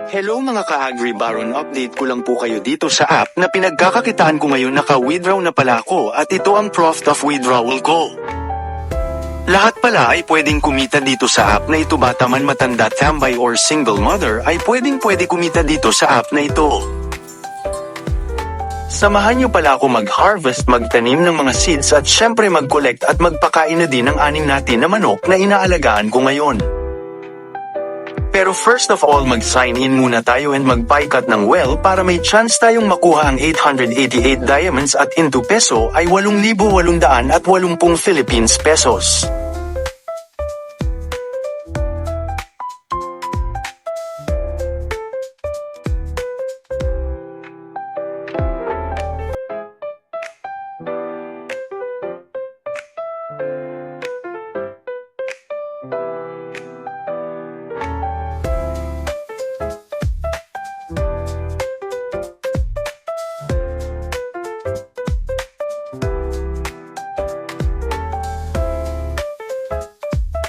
Hello mga ka-Agri Baron, update ko lang po kayo dito sa app na pinagkakakitaan ko ngayon. Naka-withdraw na pala ako at ito ang profit of withdrawal ko. Lahat pala ay pwedeng kumita dito sa app na ito, bata man, matanda, tambay or single mother ay pwede kumita dito sa app na ito. Samahan nyo pala ako mag-harvest, magtanim ng mga seeds at syempre mag-collect at magpakain na din ng anim natin na manok na inaalagaan ko ngayon. Pero first of all, mag-sign in muna tayo and mag-buy-cut ng well para may chance tayong makuha ang 888 diamonds at into peso ay 8,880 Philippines pesos.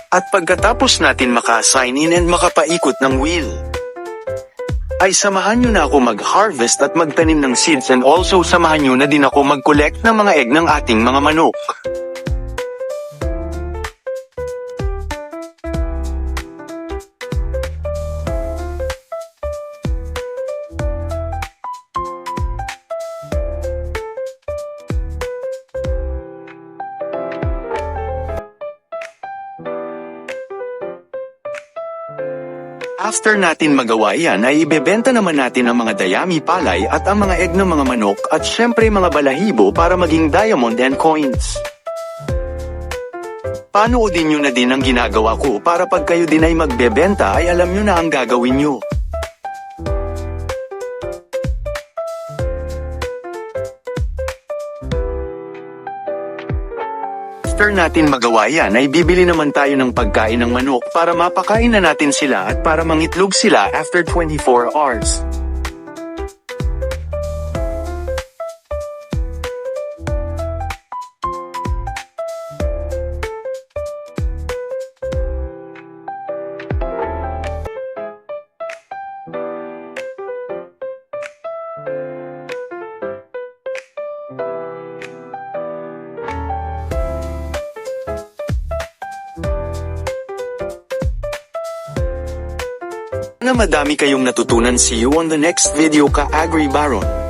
At pagkatapos natin maka-sign in and makapaikot ng wheel, ay samahan nyo na ako mag-harvest at magtanim ng seeds, and also samahan nyo na din ako mag-collect ng mga egg ng ating mga manok. After natin magawa yan ay ibebenta naman natin ang mga dayami palay at ang mga egg ng mga manok at syempre mga balahibo para maging diamond and coins. Panoodin nyo na din ang ginagawa ko para pag kayo din ay magbebenta ay alam nyo na ang gagawin nyo. After natin magawa yan ay bibili naman tayo ng pagkain ng manok para mapakain na natin sila at para mangitlog sila after 24 hours. Na madami kayong natutunan. See you on the next video, ka-Agri Baron.